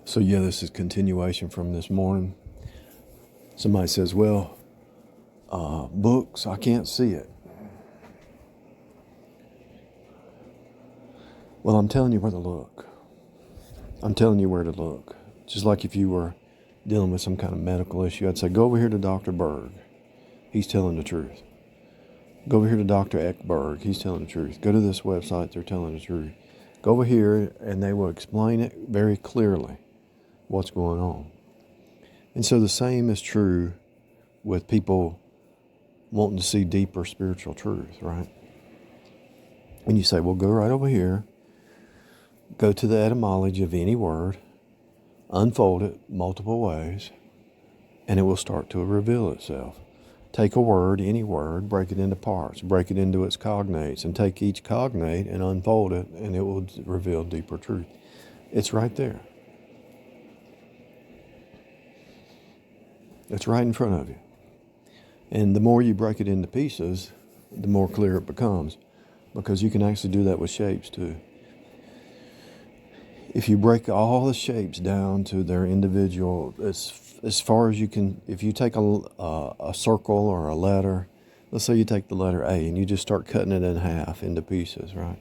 So yeah, this is continuation from this morning. Somebody says, well, books, I can't see it. Well, I'm telling you where to look. I'm telling you where to look. Just like if you were dealing with some kind of medical issue, I'd say, go over here to Dr. Berg. He's telling the truth. Go over here to Dr. Eckberg. He's telling the truth. Go to this website. They're telling the truth. Go over here and they will explain it very clearly what's going on. And so the same is true with people wanting to see deeper spiritual truth, right? And you say, well, go right over here. Go to the etymology of any word. Unfold it multiple ways. And it will start to reveal itself. Take a word, any word, break it into parts, break it into its cognates, and take each cognate and unfold it, and it will reveal deeper truth. It's right there. It's right in front of you. And the more you break it into pieces, the more clear it becomes, because you can actually do that with shapes too. If you break all the shapes down to their individual, as far as you can, if you take a circle or a letter, let's say you take the letter A and you just start cutting it in half into pieces, right?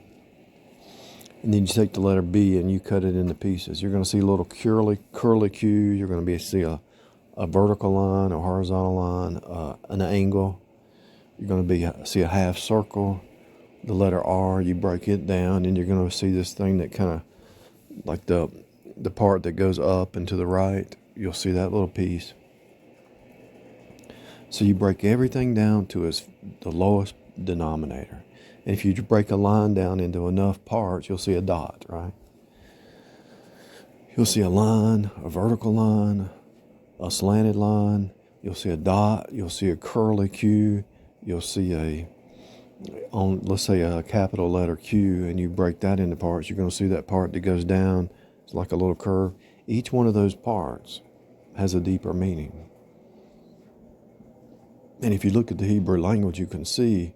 And then you take the letter B and you cut it into pieces. You're going to see little curly cues. You're going to see a vertical line, a horizontal line, an angle. You're going to see a half circle. The letter R, you break it down, and you're going to see this thing that kind of, like the part that goes up and to the right, you'll see that little piece. So you break everything down to the lowest denominator. And if you break a line down into enough parts, you'll see a dot, right? You'll see a line, a vertical line, a slanted line. You'll see a dot. You'll see a curly Q. You'll see let's say a capital letter Q, and you break that into parts, you're going to see that part that goes down. It's like a little curve. Each one of those parts has a deeper meaning. And if you look at the Hebrew language, you can see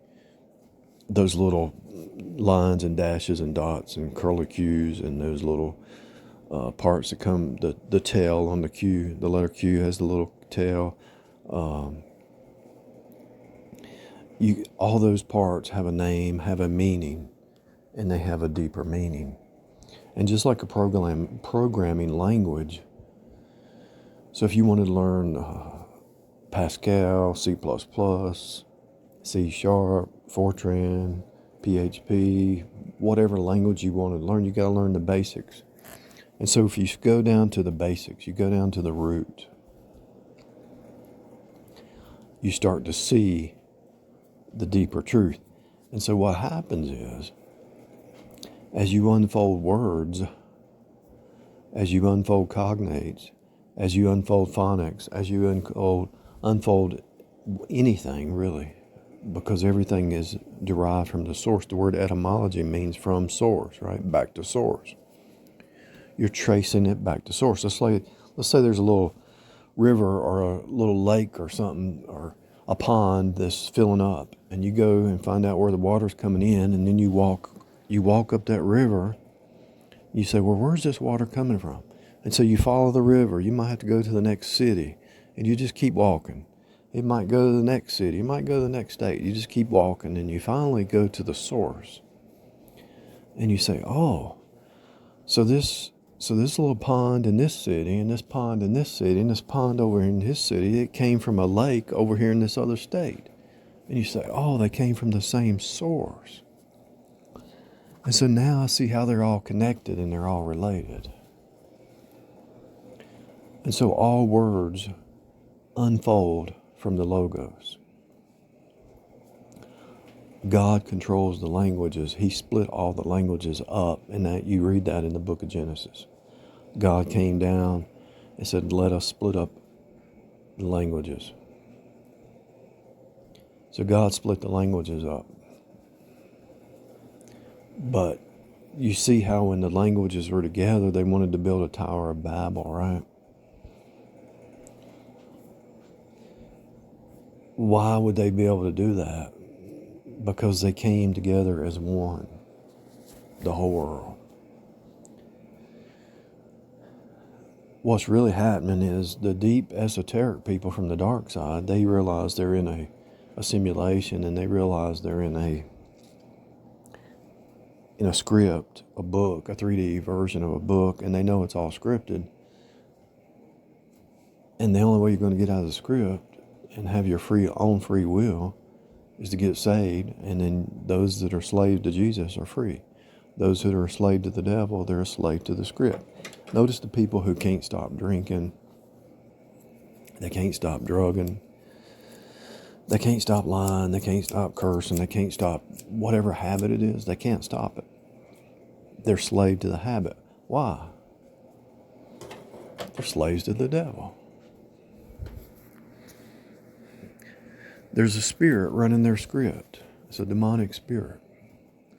those little lines and dashes and dots and curly Qs and those little parts that come, the tail on the Q. The letter Q has the little tail. All those parts have a name, have a meaning, and they have a deeper meaning. And just like a programming language, so if you wanted to learn Pascal, C++, C#, Fortran, PHP, whatever language you want to learn, you got to learn the basics. And so if you go down to the basics, you go down to the root, you start to see the deeper truth. And so what happens is, as you unfold words, as you unfold cognates, as you unfold phonics, as you unfold anything really, because everything is derived from the source. The word etymology means from source, right? Back to source. You're tracing it back to source. Let's say there's a little river or a little lake or something, or a pond that's filling up, and you go and find out where the water's coming in, and then you walk up that river. You say, well, where's this water coming from? And so you follow the river. You might have to go to the next city, and you just keep walking. It might go to the next city. It might go to the next state. You just keep walking, and you finally go to the source. And you say, oh, so this little pond in this city, and this pond in this city, and this pond over in this city, it came from a lake over here in this other state. And you say, oh, they came from the same source. And so now I see how they're all connected and they're all related. And so all words unfold from the Logos. God controls the languages. He split all the languages up, and that you read that in the book of Genesis. God came down and said, let us split up the languages. So God split the languages up. But you see how when the languages were together, they wanted to build a Tower of Babel, right? Why would they be able to do that? Because they came together as one, the whole world. what's really happening is the deep esoteric people from the dark side, they realize they're in a simulation, and they realize they're in a script, a book, a 3D version of a book, and they know it's all scripted. And the only way you're going to get out of the script and have your own free will is to get saved, and then those that are slaves to Jesus are free. Those that are a slave to the devil, they're a slave to the script. Notice the people who can't stop drinking, they can't stop drugging, they can't stop lying, they can't stop cursing, they can't stop whatever habit it is, they can't stop it. They're slave to the habit. Why? They're slaves to the devil. There's a spirit running their script. It's a demonic spirit.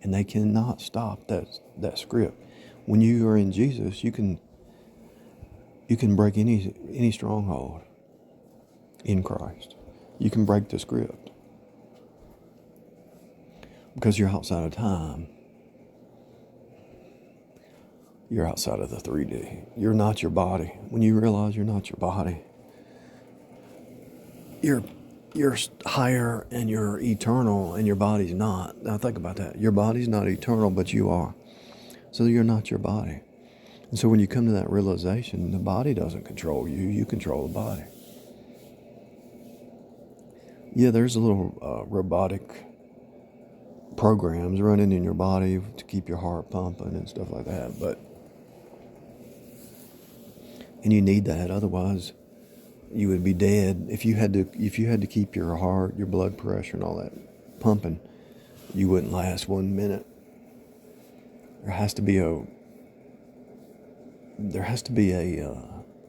And they cannot stop that script. When you are in Jesus, you can break any stronghold in Christ. You can break the script. Because you're outside of time. You're outside of the 3D. You're not your body. When you realize you're not your body, you're higher and you're eternal, and your body's not. Now think about that. Your body's not eternal, but you are. So you're not your body. And so when you come to that realization, the body doesn't control you. You control the body. Yeah, there's a little robotic programs running in your body to keep your heart pumping and stuff like that. And you need that. Otherwise, you would be dead. If you had to keep your heart, your blood pressure, and all that pumping, you wouldn't last 1 minute. There has to be a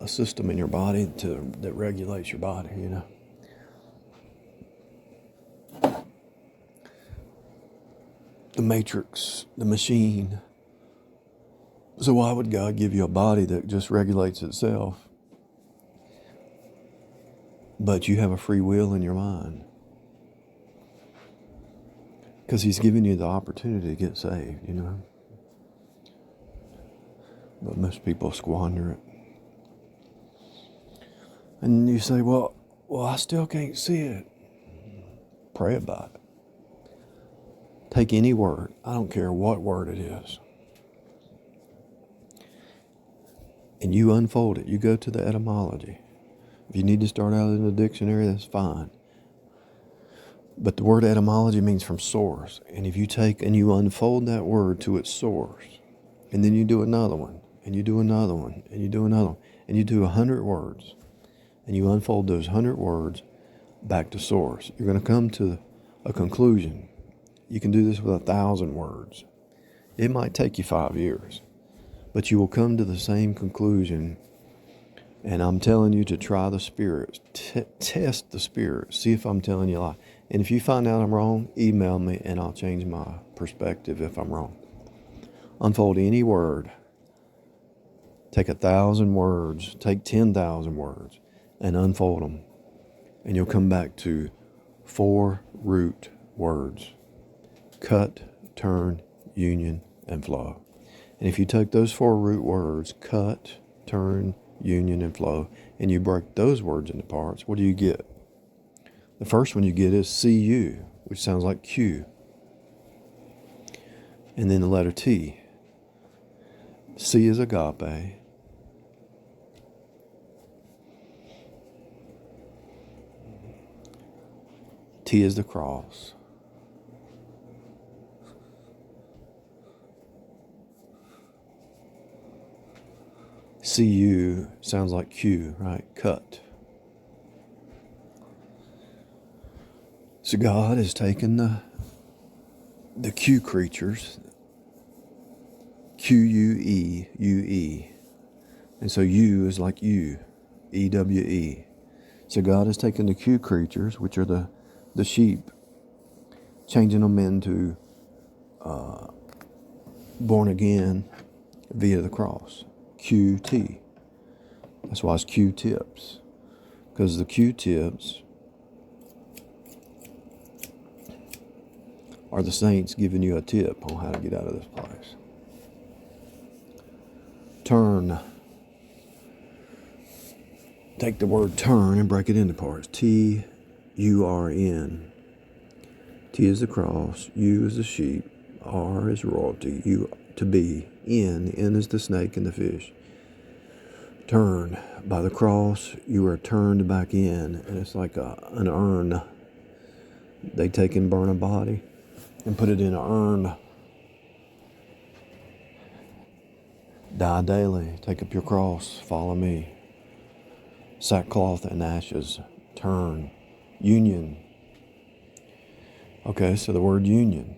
system in your body that regulates your body. The matrix, the machine. So why would God give you a body that just regulates itself? But you have a free will in your mind. Because He's given you the opportunity to get saved, But most people squander it. And you say, well, I still can't see it. Pray about it. Take any word. I don't care what word it is. And you unfold it. You go to the etymology. If you need to start out in the dictionary, that's fine. But the word etymology means from source. And if you take and you unfold that word to its source, and then you do another one, and you do another one, and you do another one, and you do 100 words, and you unfold those 100 words back to source, you're going to come to a conclusion. You can do this with 1,000 words. It might take you 5 years, but you will come to the same conclusion. And I'm telling you to try the spirits. Test the spirits. See if I'm telling you a lie. And if you find out I'm wrong, email me and I'll change my perspective if I'm wrong. Unfold any word. Take 1,000 words. Take 10,000 words and unfold them. And you'll come back to 4 root words. Cut, turn, union, and flow. And if you take those 4 root words, cut, turn, union, and flow, and you break those words into parts, what do you get? The first one you get is CU, which sounds like Q. And then the letter T. C is agape. T is the cross. CU sounds like Q, right? Cut. So God has taken the Q creatures, Q-U-E, and so U is like U, E-W-E. So God has taken the Q creatures, which are the sheep, changing them into born again via the cross. QT. That's why it's Q-tips. Because the Q-tips are the saints giving you a tip on how to get out of this place. Turn. take the word turn and break it into parts. T-U-R-N. T is the cross, U is the sheep, R is royalty, U to be, N is the snake and the fish. Turn. By the cross, you are turned back in, and it's like an urn. They take and burn a body and put it in an urn. Die daily, take up your cross, follow me. Sackcloth and ashes, turn. Union. Okay, so the word union.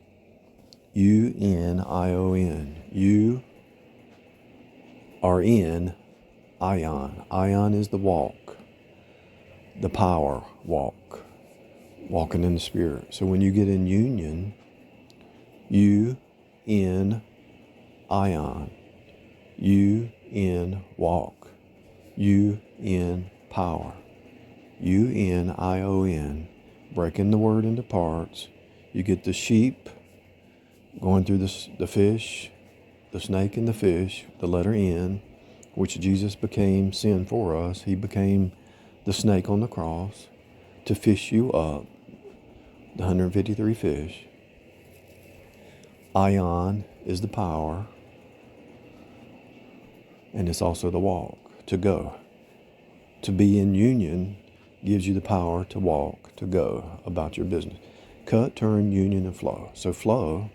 U-N-I-O-N. You are in ion. Ion is the walk, the power walk, walking in the Spirit. So when you get in union, you in ion, you in walk, you in power, U-N-I-O-N, breaking the word into parts. You get the sheep going through the fish, the snake and the fish, the letter N, which Jesus became sin for us. He became the snake on the cross to fish you up, the 153 fish. Ion is the power, and it's also the walk, to go. To be in union gives you the power to walk, to go about your business. Cut, turn, union, and flow. So flow,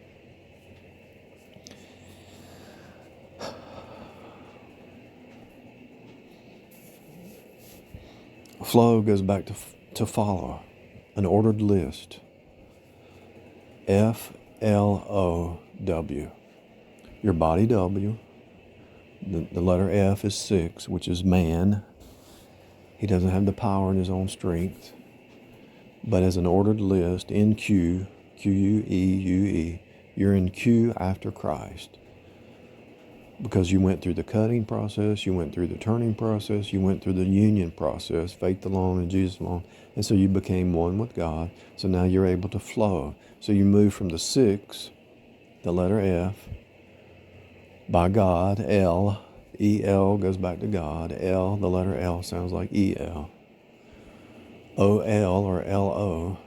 flow goes back to follow, an ordered list. F-L-O-W. Your body W. The letter F is 6, which is man. He doesn't have the power in his own strength. But as an ordered list, in Q, Q-U-E-U-E, you're in Q after Christ. Because you went through the cutting process, you went through the turning process, you went through the union process, faith alone and Jesus alone. And so you became one with God. So now you're able to flow. So you move from the 6, the letter F, by God, L, E-L goes back to God. L, the letter L sounds like E-L. O-L or L-O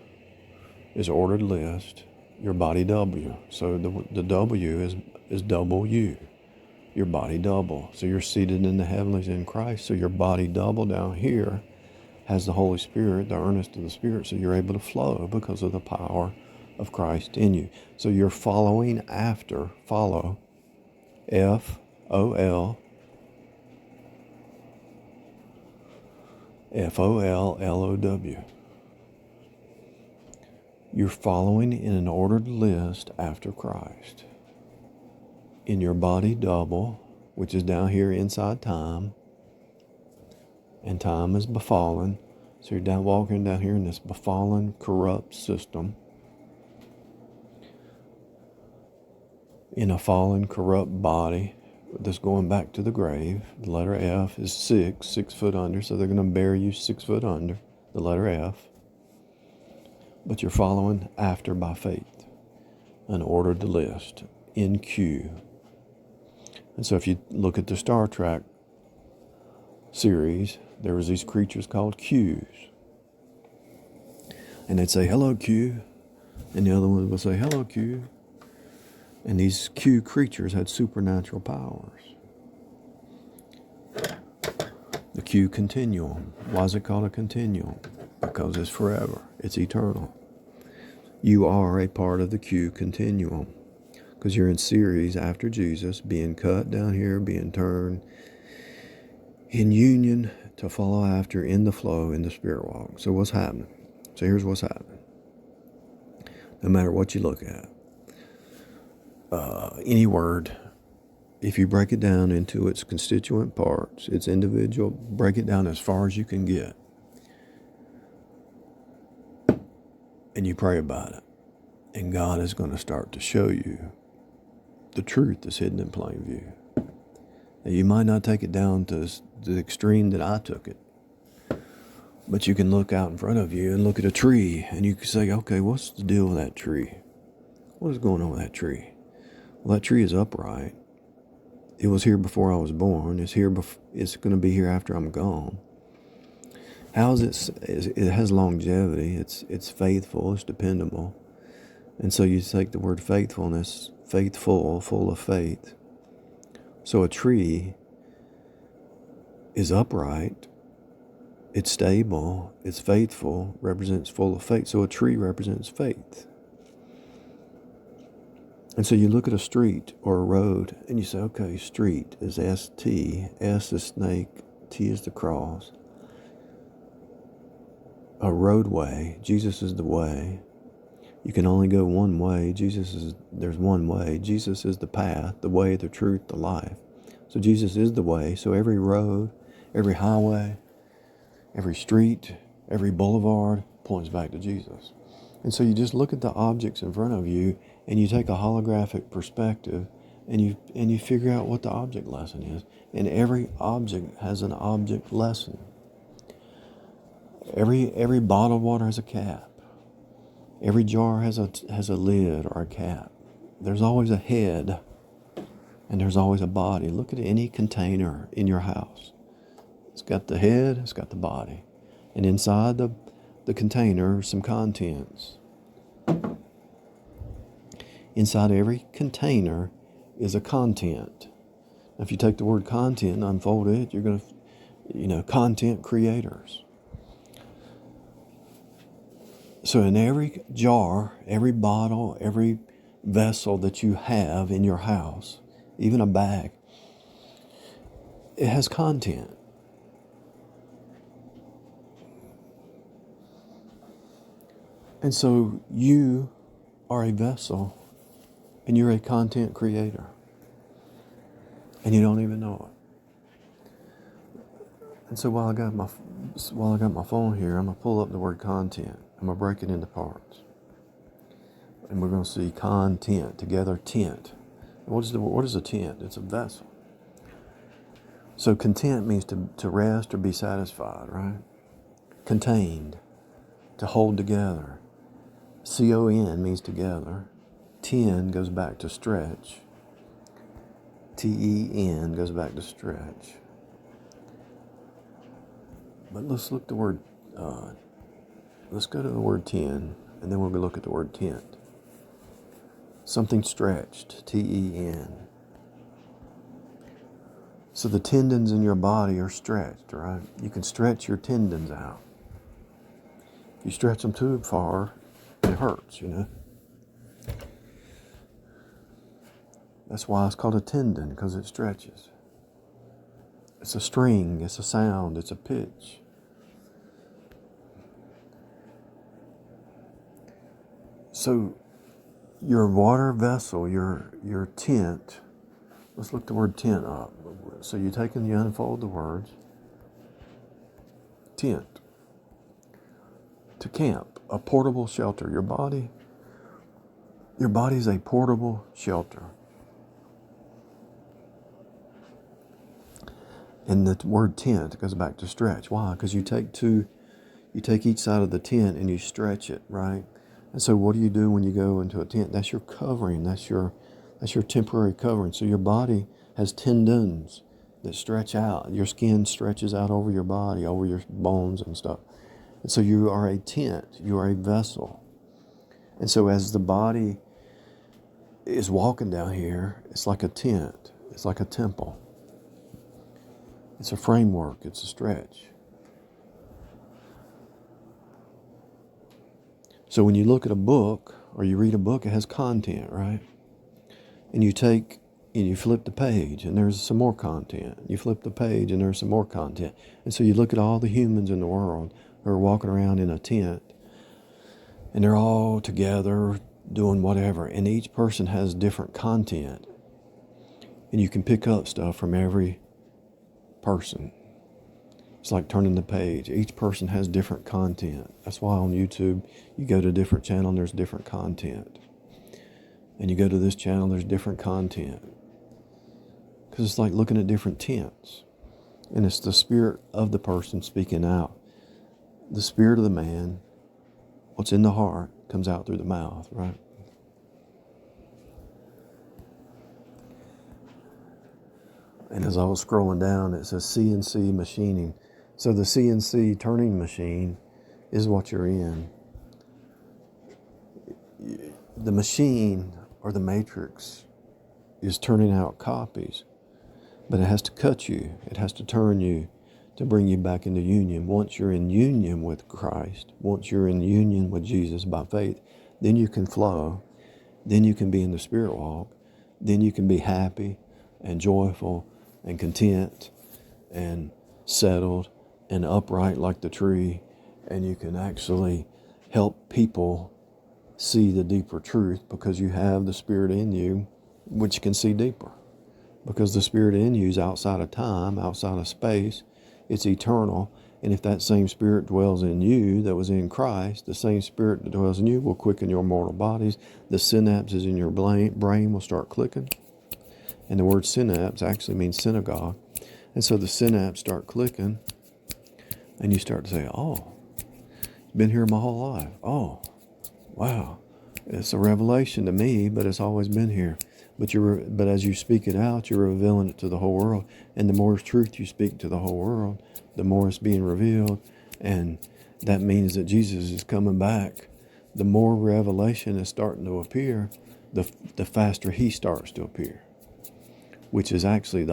is ordered list, your body W. So the W is double you, your body double. So you're seated in the heavenlies in Christ. So your body double down here has the Holy Spirit, the earnest of the Spirit. So you're able to flow because of the power of Christ in you. So you're following after, follow, F-O-L, F-O-L-L-O-W. You're following in an ordered list after Christ. In your body double, which is down here inside time, and time is befallen. So you're down walking down here in this befallen, corrupt system. In a fallen, corrupt body that's going back to the grave. The letter F is 6 foot under, so they're going to bury you 6 foot under, the letter F. But you're following after by faith, an ordered list, in Q. And so if you look at the Star Trek series, there was these creatures called Qs. And they'd say, hello, Q. And the other one would say, hello, Q. And these Q creatures had supernatural powers. The Q continuum. Why is it called a continuum? Because it's forever. It's eternal. You are a part of the Q continuum. Because you're in series after Jesus, being cut down here, being turned in union to follow after in the flow, in the spirit walk. So what's happening? So here's what's happening. No matter what you look at, any word, if you break it down into its constituent parts, its individual, break it down as far as you can get, and you pray about it, and God is going to start to show you the truth that's hidden in plain view. Now, you might not take it down to the extreme that I took it, but you can look out in front of you and look at a tree, and you can say, okay, what's the deal with that tree? What is going on with that tree? Well, that tree is upright. It was here before I was born. It's here. It's going to be here after I'm gone. How's it has longevity. It's faithful. It's dependable. And so you take the word faithfulness, faithful, full of faith. So a tree is upright, it's stable, it's faithful, represents full of faith. So a tree represents faith. And so you look at a street or a road and you say, okay, street is S-T, S is snake, T is the cross. A roadway, Jesus is the way. You can only go one way. There's one way. Jesus is the path, the way, the truth, the life. So Jesus is the way. So every road, every highway, every street, every boulevard points back to Jesus. And so you just look at the objects in front of you and you take a holographic perspective and you figure out what the object lesson is. And every object has an object lesson. Every bottled water has a cap. Every jar has a lid or a cap. There's always a head and there's always a body. Look at any container in your house. It's got the head, it's got the body. And inside the container, some contents. Inside every container is a content. Now, if you take the word content and unfold it, you're going to, content creators. So in every jar, every bottle, every vessel that you have in your house, even a bag, it has content. And so you are a vessel and you're a content creator. And you don't even know it. And so while I got my phone here, I'm going to pull up the word content. I'm going to break it into parts. And we're going to see content, together tent. What is a tent? It's a vessel. So content means to rest or be satisfied, right? Contained, to hold together. C-O-N means together. Ten goes back to stretch. T-E-N goes back to stretch. But let's look the word, let's go to the word ten, and then we'll go look at the word tent. Something stretched, T-E-N. So the tendons in your body are stretched, right? You can stretch your tendons out. If you stretch them too far, it hurts, That's why it's called a tendon, because it stretches. It's a string, it's a sound, it's a pitch. So your water vessel, your tent, let's look the word tent up. So you take and you unfold the words. Tent. To camp, a portable shelter. Your body is a portable shelter. And the word tent goes back to stretch. Why? Because you take each side of the tent and you stretch it, right? And so what do you do when you go into a tent? That's your covering. That's your temporary covering. So your body has tendons that stretch out. Your skin stretches out over your body, over your bones and stuff. And so you are a tent. You are a vessel. And so as the body is walking down here, it's like a tent. It's like a temple. It's a framework. It's a stretch. So when you look at a book or you read a book, it has content, right? And you flip the page and there's some more content. You flip the page and there's some more content. And so you look at all the humans in the world who are walking around in a tent and they're all together doing whatever. And each person has different content. And you can pick up stuff from every person. It's like turning the page. Each person has different content. That's why on YouTube, you go to a different channel and there's different content. And you go to this channel, there's different content. Because it's like looking at different tents. And it's the spirit of the person speaking out. The spirit of the man, what's in the heart, comes out through the mouth, right? And as I was scrolling down, it says CNC machining. So the CNC turning machine is what you're in. The machine or the matrix is turning out copies, but it has to cut you. It has to turn you to bring you back into union. Once you're in union with Christ, once you're in union with Jesus by faith, then you can flow. Then you can be in the spirit walk. Then you can be happy and joyful and content and settled and upright like the tree. And you can actually help people see the deeper truth because you have the Spirit in you, which can see deeper. Because the Spirit in you is outside of time, outside of space. It's eternal. And if that same Spirit dwells in you that was in Christ, the same Spirit that dwells in you will quicken your mortal bodies. The synapses in your brain will start clicking. And the word synapse actually means synagogue. And so the synapses start clicking. And you start to say, oh, it's been here my whole life. Oh, wow. It's a revelation to me, but it's always been here. But as you speak it out, you're revealing it to the whole world. And the more truth you speak to the whole world, the more it's being revealed. And that means that Jesus is coming back. The more revelation is starting to appear, the faster he starts to appear. Which is actually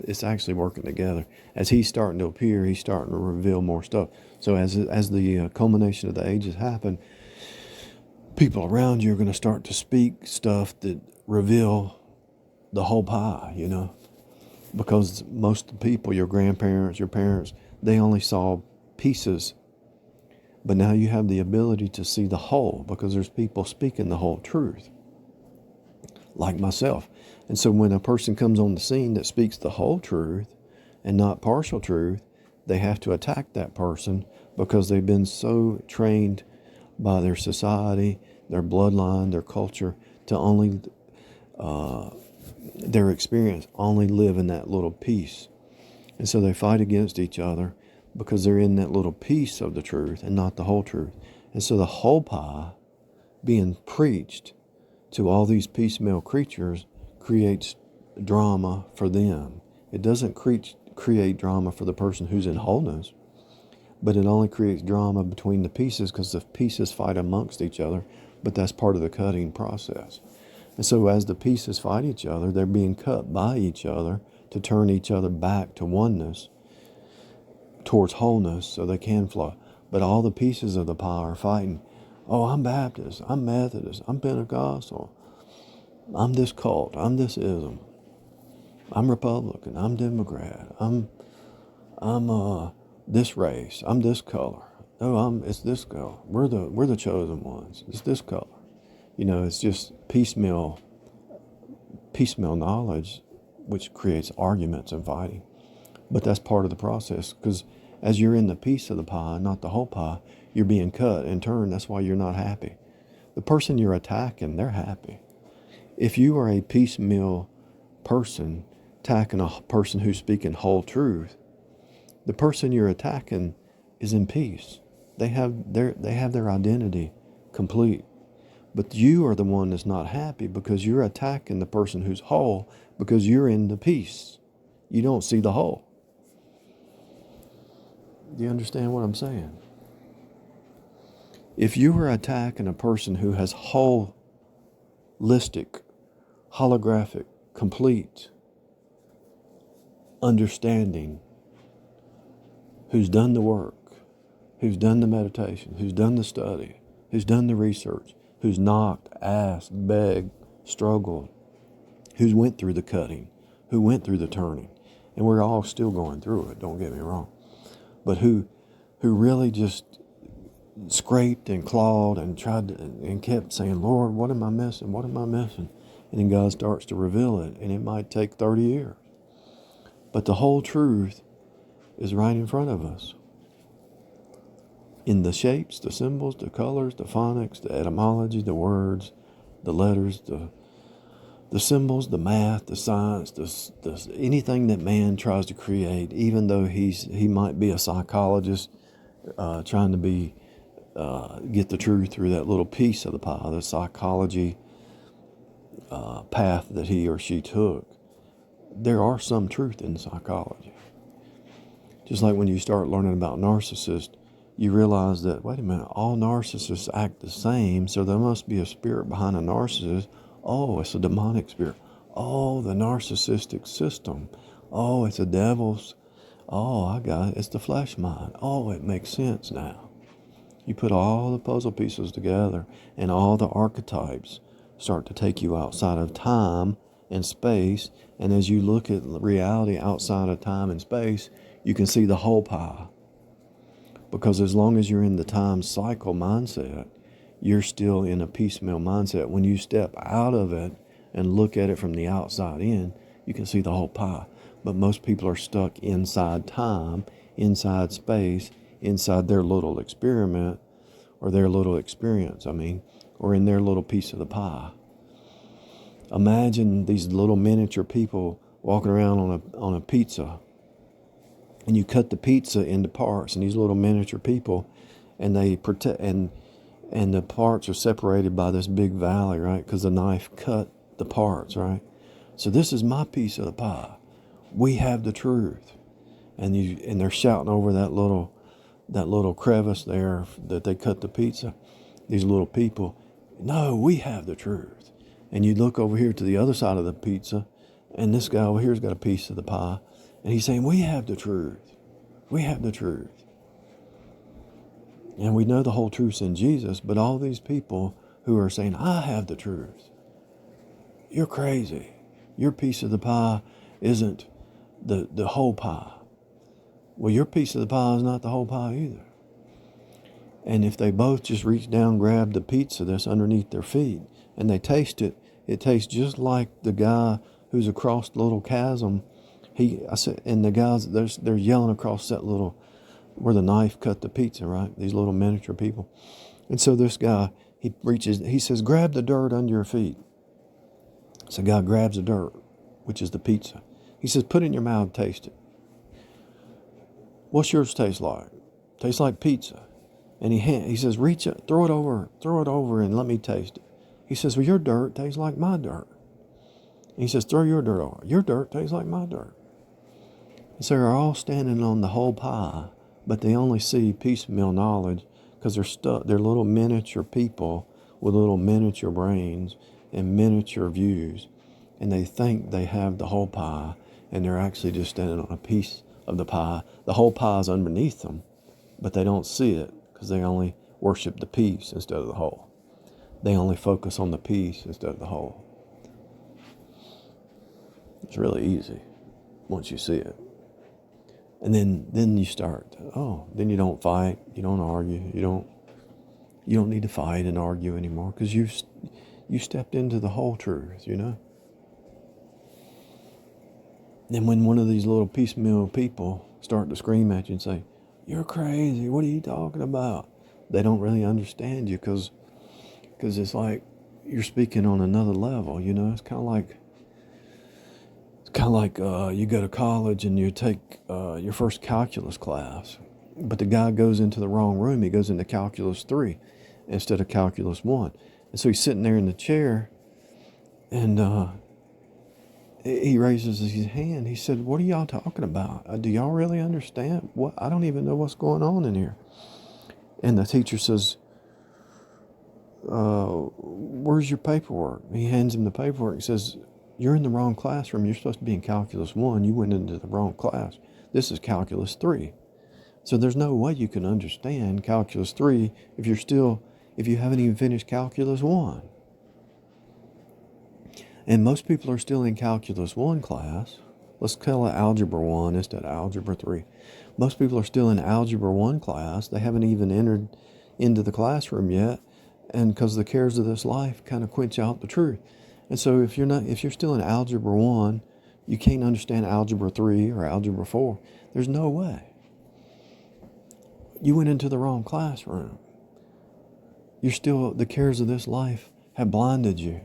it's actually working together. As he's starting to appear, he's starting to reveal more stuff. So as the culmination of the ages happen, people around you are going to start to speak stuff that reveal the whole pie, because most of the people, your grandparents, your parents, they only saw pieces. But now you have the ability to see the whole, because there's people speaking the whole truth, like myself. And so when a person comes on the scene that speaks the whole truth and not partial truth, they have to attack that person because they've been so trained by their society, their bloodline, their culture, to only their experience only live in that little piece. And so they fight against each other because they're in that little piece of the truth and not the whole truth. And so the whole pie being preached to all these piecemeal creatures creates drama for them. It doesn't create drama for the person who's in wholeness, but it only creates drama between the pieces because the pieces fight amongst each other, but that's part of the cutting process. And so as the pieces fight each other, they're being cut by each other to turn each other back to oneness, towards wholeness, so they can flow. But all the pieces of the pie are fighting. Oh, I'm Baptist, I'm Methodist, I'm Pentecostal, I'm this cult, I'm this ism, I'm Republican, I'm Democrat, I'm this race, I'm this color. Oh, it's this color. We're the chosen ones. It's this color. It's just piecemeal knowledge, which creates arguments and fighting. But that's part of the process, because as you're in the piece of the pie, not the whole pie, you're being cut and turned. That's why you're not happy. The person you're attacking, they're happy. If you are a piecemeal person attacking a person who's speaking whole truth, the person you're attacking is in peace. They have their identity complete. But you are the one that's not happy because you're attacking the person who's whole because you're in the peace. You don't see the whole. Do you understand what I'm saying? If you were attacking a person who has holistic, holographic, complete understanding, who's done the work, who's done the meditation, who's done the study, who's done the research, who's knocked, asked, begged, struggled, who's went through the cutting, who went through the turning. And we're all still going through it, don't get me wrong. But who really just scraped and clawed and tried to, and kept saying, Lord, what am I missing? What am I missing? And then God starts to reveal it, and it might take 30 years. But the whole truth is right in front of us. In the shapes, the symbols, the colors, the phonics, the etymology, the words, the letters, the symbols, the math, the science, the anything that man tries to create, even though he might be a psychologist trying to get the truth through that little piece of the pie, the psychology path that he or she took. There are some truth in psychology. Just like when you start learning about narcissists, you realize that, wait a minute, all narcissists act the same, so there must be a spirit behind a narcissist. Oh, it's a demonic spirit. Oh, the narcissistic system. Oh, it's a devil's. Oh, I got it. It's the flesh mind. Oh, it makes sense now. You put all the puzzle pieces together, and all the archetypes start to take you outside of time and space. And as you look at reality outside of time and space, you can see the whole pie. Because as long as you're in the time cycle mindset, you're still in a piecemeal mindset. When you step out of it and look at it from the outside in, you can see the whole pie. But most people are stuck inside time, inside space, inside their little experiment, or their little experience, or in their little piece of the pie. Imagine these little miniature people walking around on a pizza, and you cut the pizza into parts, and these little miniature people, and they protect, and the parts are separated by this big valley, right? Because the knife cut the parts, right? So this is my piece of the pie. We have the truth, and they're shouting over that little crevice there that they cut the pizza. These little people, no, we have the truth. And you look over here to the other side of the pizza, and this guy over here's got a piece of the pie, and he's saying, we have the truth. We have the truth. And we know the whole truth's in Jesus, but all these people who are saying, I have the truth, you're crazy. Your piece of the pie isn't the whole pie. Well, your piece of the pie is not the whole pie either. And if they both just reach down, grab the pizza that's underneath their feet, and they taste it, it tastes just like the guy who's across the little chasm. And the guys, they're yelling across that little, where the knife cut the pizza, right? These little miniature people. And so this guy, he says, grab the dirt under your feet. So the guy grabs the dirt, which is the pizza. He says, put it in your mouth, taste it. What's yours taste like? Tastes like pizza. And he says, reach it, throw it over and let me taste it. He says, well, your dirt tastes like my dirt. And he says, throw your dirt over. Your dirt tastes like my dirt. And so they're all standing on the whole pie, but they only see piecemeal knowledge because they're stuck. They're little miniature people with little miniature brains and miniature views. And they think they have the whole pie, and they're actually just standing on a piece of the pie. The whole pie is underneath them, but they don't see it because they only worship the piece instead of the whole. They only focus on the piece instead of the whole. It's really easy once you see it. And then you start, then you don't fight, you don't argue, you don't need to fight and argue anymore because you stepped into the whole truth, And when one of these little piecemeal people start to scream at you and say, you're crazy, what are you talking about? They don't really understand you because it's like you're speaking on another level, It's kind of like you go to college and you take your first calculus class, but the guy goes into the wrong room. He goes into calculus 3 instead of calculus 1. And so he's sitting there in the chair, and he raises his hand. He said, what are y'all talking about? Do y'all really understand? What? I don't even know what's going on in here. And the teacher says, where's your paperwork? He hands him the paperwork. He says, you're in the wrong classroom. You're supposed to be in calculus 1. You went into the wrong class. This is calculus 3. So there's no way you can understand calculus 3 if you haven't even finished calculus 1. And most people are still in calculus 1 class. Let's call it algebra 1 instead of algebra 3. Most people are still in algebra 1 class. They haven't even entered into the classroom yet. And because the cares of this life kind of quench out the truth. And so if you're still in algebra 1, you can't understand algebra 3 or algebra 4. There's no way. You went into the wrong classroom. The cares of this life have blinded you.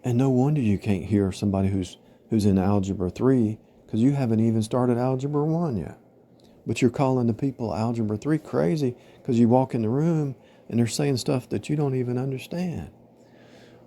And no wonder you can't hear somebody who's in algebra 3 because you haven't even started algebra 1 yet. But you're calling the people algebra 3 crazy because you walk in the room and they're saying stuff that you don't even understand.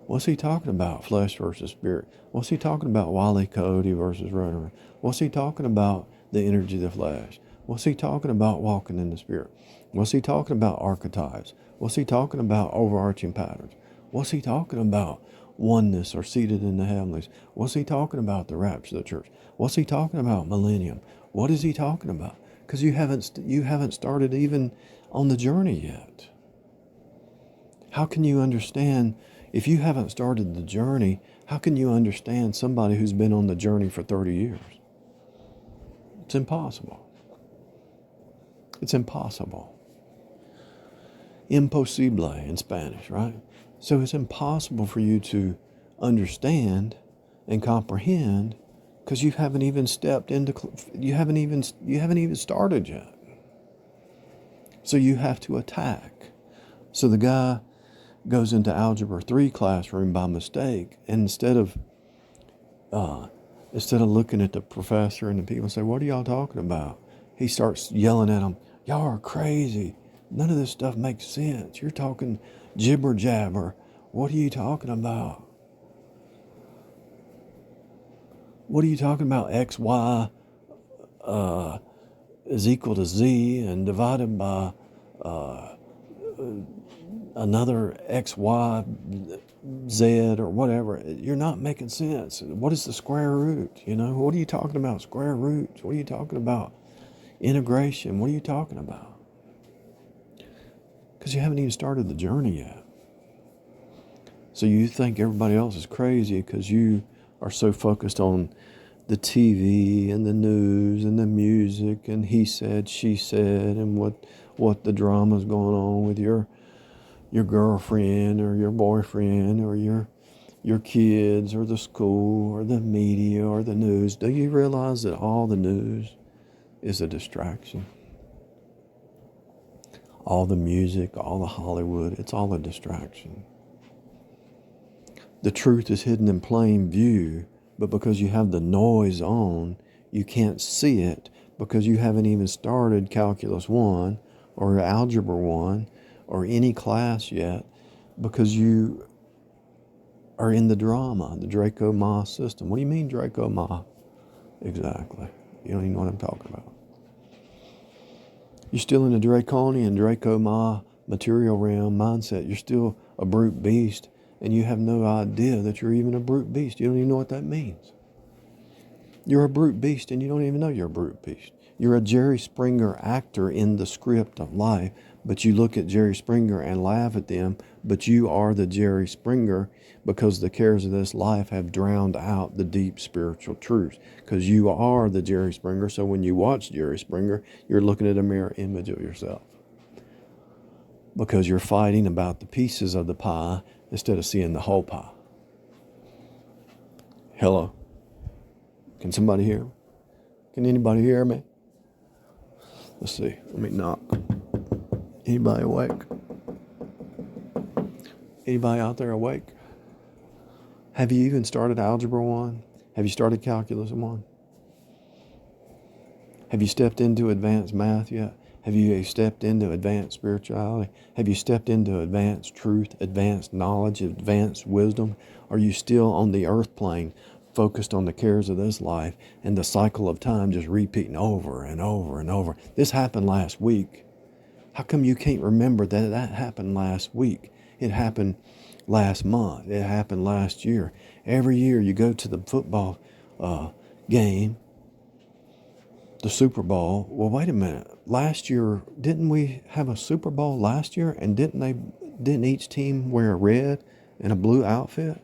What's he talking about? Flesh versus spirit. What's he talking about? Wile E. Coyote versus Rotor. What's he talking about? The energy of the flesh. What's he talking about walking in the Spirit? What's he talking about archetypes? What's he talking about overarching patterns? What's he talking about oneness or seated in the heavenlies? What's he talking about the rapture of the church? What's he talking about millennium? What is he talking about? Because you haven't started even on the journey yet. How can you understand if you haven't started the journey? How can you understand somebody who's been on the journey for 30 years? It's impossible. It's impossible. Imposible in Spanish, right? So it's impossible for you to understand and comprehend because you haven't even you haven't even started yet. So you have to attack. So the guy goes into Algebra 3 classroom by mistake, and instead of looking at the professor and the people and say, "What are y'all talking about?" He starts yelling at them, "Y'all are crazy. None of this stuff makes sense. You're talking jibber jabber. What are you talking about? What are you talking about? X, Y is equal to Z and divided by another X, Y, Z or whatever. You're not making sense. What is the square root? What are you talking about? Square roots. What are you talking about? Integration. What are you talking about?" Because you haven't even started the journey yet. So you think everybody else is crazy because you are so focused on the TV and the news and the music and he said, she said, and what the drama's going on with your girlfriend or your boyfriend or your kids or the school or the media or the news. Do you realize that all the news is a distraction? All the music, all the Hollywood, it's all a distraction. The truth is hidden in plain view, but because you have the noise on, you can't see it because you haven't even started Calculus 1 or Algebra 1 or any class yet because you are in the drama, the Draco-Ma system. What do you mean Draco-Ma? Exactly. You don't even know what I'm talking about. You're still in the Draconian, Draco-Ma material realm mindset. You're still a brute beast, and you have no idea that you're even a brute beast. You don't even know what that means. You're a brute beast, and you don't even know you're a brute beast. You're a Jerry Springer actor in the script of life, but you look at Jerry Springer and laugh at them, but you are the Jerry Springer because the cares of this life have drowned out the deep spiritual truths. Because you are the Jerry Springer, so when you watch Jerry Springer, you're looking at a mirror image of yourself. Because you're fighting about the pieces of the pie instead of seeing the whole pie. Hello? Can somebody hear me? Can anybody hear me? Let's see. Let me knock. Anybody awake? Anybody out there awake? Have you even started Algebra 1? Have you started Calculus 1? Have you stepped into advanced math yet? Have you stepped into advanced spirituality? Have you stepped into advanced truth, advanced knowledge, advanced wisdom? Are you still on the earth plane, focused on the cares of this life and the cycle of time just repeating over and over and over? This happened last week. How come you can't remember that happened last week? It happened last month. It happened last year. Every year you go to the football game, the Super Bowl. Well, wait a minute. Last year, didn't we have a Super Bowl last year? And didn't each team wear a red and a blue outfit?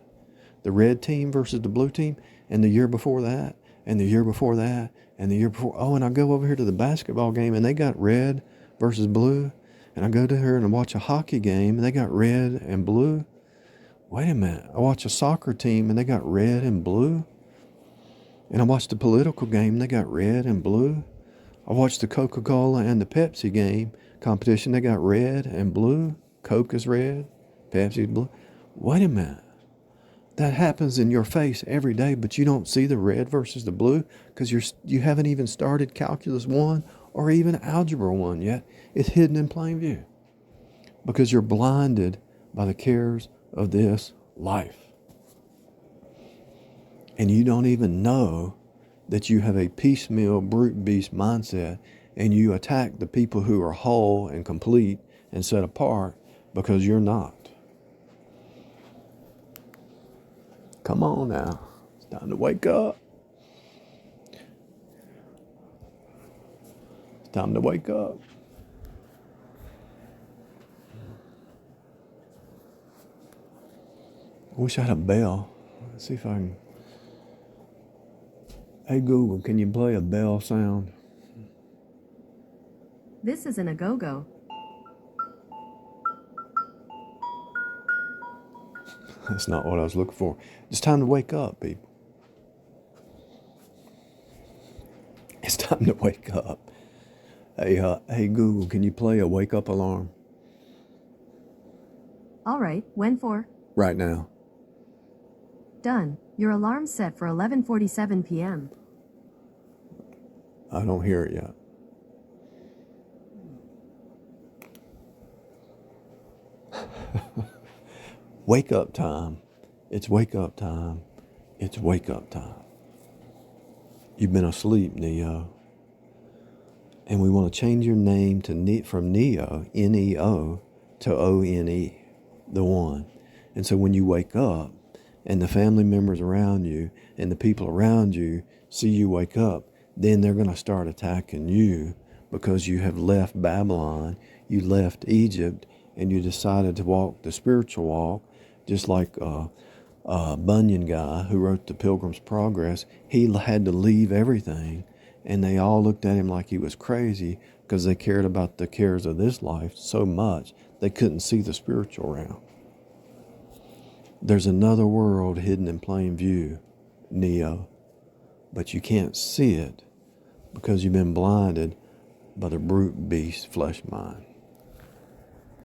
The red team versus the blue team, and the year before that, and the year before that, and the year before. Oh, and I go over here to the basketball game, and they got red versus blue. And I go to here and watch a hockey game, and they got red and blue. Wait a minute. I watch a soccer team, and they got red and blue. And I watched the political game, and they got red and blue. I watched the Coca-Cola and the Pepsi game competition. They got red and blue. Coke is red, Pepsi is blue. Wait a minute. That happens in your face every day, but you don't see the red versus the blue because you haven't even started Calculus 1 or even Algebra 1 yet. It's hidden in plain view because you're blinded by the cares of this life. And you don't even know that you have a piecemeal brute beast mindset and you attack the people who are whole and complete and set apart because you're not. Come on now. It's time to wake up. It's time to wake up. I wish I had a bell. Let's see if I can. Hey Google, can you play a bell sound? This is an agogo. That's not what I was looking for. It's time to wake up, people. It's time to wake up. Hey Google, can you play a wake up alarm All right, when for? right now? Done. Your alarm's set for 11:47 p.m. I don't hear it yet. Wake up time. It's wake up time. It's wake up time. You've been asleep, Neo. And we want to change your name to from Neo, Neo, to One, the one. And so when you wake up and the family members around you and the people around you see you wake up, then they're going to start attacking you because you have left Babylon, you left Egypt, and you decided to walk the spiritual walk, just like Bunyan guy who wrote the Pilgrim's Progress. He had to leave everything, and they all looked at him like he was crazy because they cared about the cares of this life so much they couldn't see the spiritual realm. There's another world hidden in plain view, Neo, but you can't see it because you've been blinded by the brute beast flesh mind.